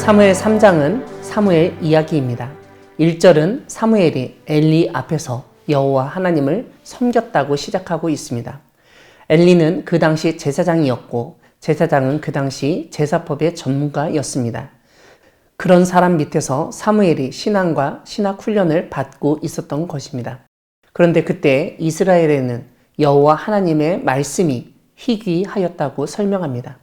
사무엘 3장은 사무엘 이야기입니다. 1절은 사무엘이 엘리 앞에서 여호와 하나님을 섬겼다고 시작하고 있습니다. 엘리는 그 당시 제사장이었고 제사장은 그 당시 제사법의 전문가였습니다. 그런 사람 밑에서 사무엘이 신앙과 신학 훈련을 받고 있었던 것입니다. 그런데 그때 이스라엘에는 여호와 하나님의 말씀이 희귀하였다고 설명합니다.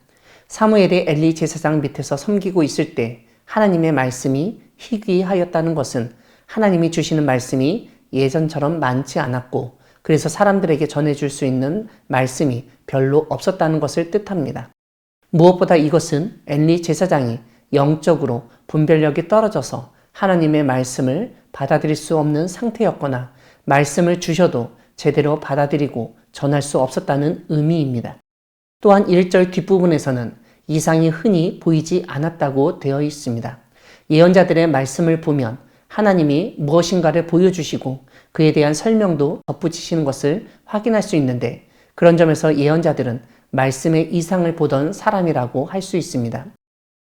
사무엘이 엘리 제사장 밑에서 섬기고 있을 때 하나님의 말씀이 희귀하였다는 것은 하나님이 주시는 말씀이 예전처럼 많지 않았고 그래서 사람들에게 전해줄 수 있는 말씀이 별로 없었다는 것을 뜻합니다. 무엇보다 이것은 엘리 제사장이 영적으로 분별력이 떨어져서 하나님의 말씀을 받아들일 수 없는 상태였거나 말씀을 주셔도 제대로 받아들이고 전할 수 없었다는 의미입니다. 또한 1절 뒷부분에서는 이상이 흔히 보이지 않았다고 되어 있습니다. 예언자들의 말씀을 보면 하나님이 무엇인가를 보여주시고 그에 대한 설명도 덧붙이시는 것을 확인할 수 있는데 그런 점에서 예언자들은 말씀의 이상을 보던 사람이라고 할 수 있습니다.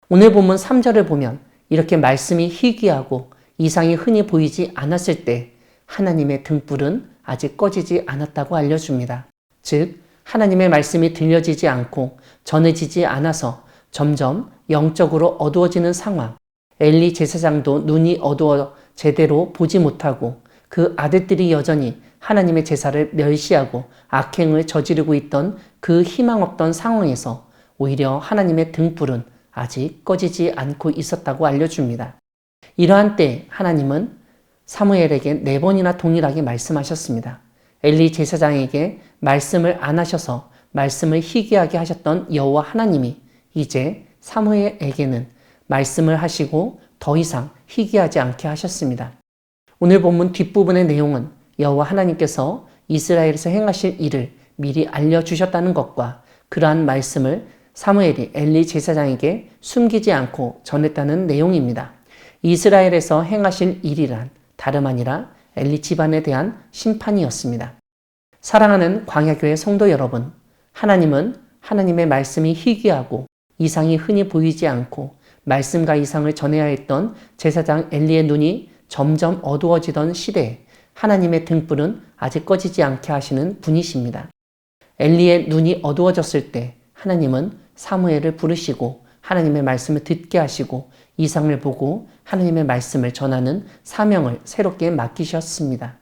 오늘 본문 3절을 보면 이렇게 말씀이 희귀하고 이상이 흔히 보이지 않았을 때 하나님의 등불은 아직 꺼지지 않았다고 알려줍니다. 즉 하나님의 말씀이 들려지지 않고 전해지지 않아서 점점 영적으로 어두워지는 상황, 엘리 제사장도 눈이 어두워 제대로 보지 못하고 그 아들들이 여전히 하나님의 제사를 멸시하고 악행을 저지르고 있던 그 희망 없던 상황에서 오히려 하나님의 등불은 아직 꺼지지 않고 있었다고 알려줍니다. 이러한 때 하나님은 사무엘에게 4번이나 동일하게 말씀하셨습니다. 엘리 제사장에게 말씀을 안 하셔서 말씀을 희귀하게 하셨던 여호와 하나님이 이제 사무엘에게는 말씀을 하시고 더 이상 희귀하지 않게 하셨습니다. 오늘 본문 뒷부분의 내용은 여호와 하나님께서 이스라엘에서 행하실 일을 미리 알려주셨다는 것과 그러한 말씀을 사무엘이 엘리 제사장에게 숨기지 않고 전했다는 내용입니다. 이스라엘에서 행하실 일이란 다름 아니라 엘리 집안에 대한 심판이었습니다. 사랑하는 광야교회 성도 여러분, 하나님은 하나님의 말씀이 희귀하고 이상이 흔히 보이지 않고 말씀과 이상을 전해야 했던 제사장 엘리의 눈이 점점 어두워지던 시대에 하나님의 등불은 아직 꺼지지 않게 하시는 분이십니다. 엘리의 눈이 어두워졌을 때 하나님은 사무엘을 부르시고 하나님의 말씀을 듣게 하시고 이상을 보고 하나님의 말씀을 전하는 사명을 새롭게 맡기셨습니다.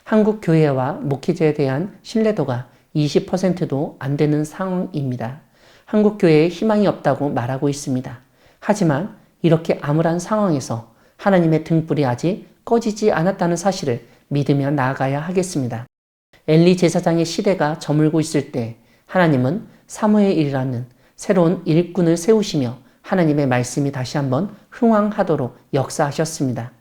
한국 교회와 목회자에 대한 신뢰도가 20%도 안 되는 상황입니다. 한국 교회에 희망이 없다고 말하고 있습니다. 하지만 이렇게 암울한 상황에서 하나님의 등불이 아직 꺼지지 않았다는 사실을 믿으며 나아가야 하겠습니다. 엘리 제사장의 시대가 저물고 있을 때 하나님은 사무엘이라는 새로운 일꾼을 세우시며 하나님의 말씀이 다시 한번 흥왕하도록 역사하셨습니다.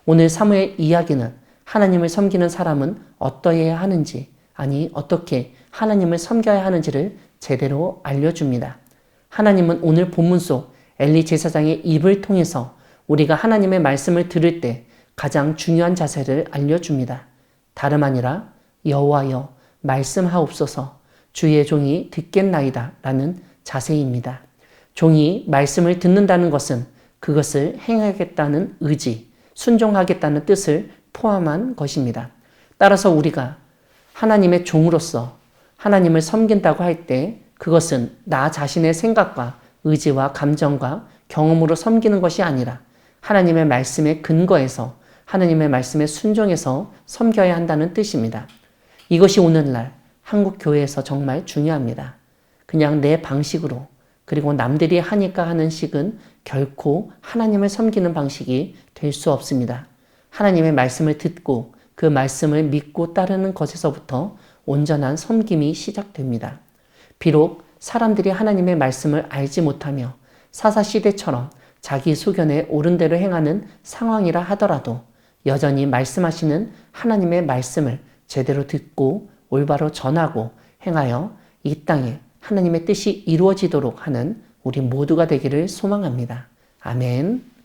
오늘 사무엘 이야기는 하나님을 섬기는 사람은 어떠해야 하는지, 아니 어떻게 하나님을 섬겨야 하는지를 제대로 알려줍니다. 하나님은 오늘 본문 속 엘리 제사장의 입을 통해서 우리가 하나님의 말씀을 들을 때 가장 중요한 자세를 알려줍니다. 다름 아니라 여호와여 말씀하옵소서 주의 종이 듣겠나이다 라는 자세입니다. 종이 말씀을 듣는다는 것은 그것을 행하겠다는 의지, 순종하겠다는 뜻을 포함한 것입니다. 따라서 우리가 하나님의 종으로서 하나님을 섬긴다고 할 때 그것은 나 자신의 생각과 의지와 감정과 경험으로 섬기는 것이 아니라 하나님의 말씀에 근거해서 하나님의 말씀에 순종해서 섬겨야 한다는 뜻입니다. 이것이 오늘날 한국 교회에서 정말 중요합니다. 그냥 내 방식으로 그리고 남들이 하니까 하는 식은 결코 하나님을 섬기는 방식이 될 수 없습니다. 하나님의 말씀을 듣고 그 말씀을 믿고 따르는 것에서부터 온전한 섬김이 시작됩니다. 비록 사람들이 하나님의 말씀을 알지 못하며 사사시대처럼 자기 소견에 옳은 대로 행하는 상황이라 하더라도 여전히 말씀하시는 하나님의 말씀을 제대로 듣고 올바로 전하고 행하여 이 땅에 하나님의 뜻이 이루어지도록 하는 우리 모두가 되기를 소망합니다. 아멘.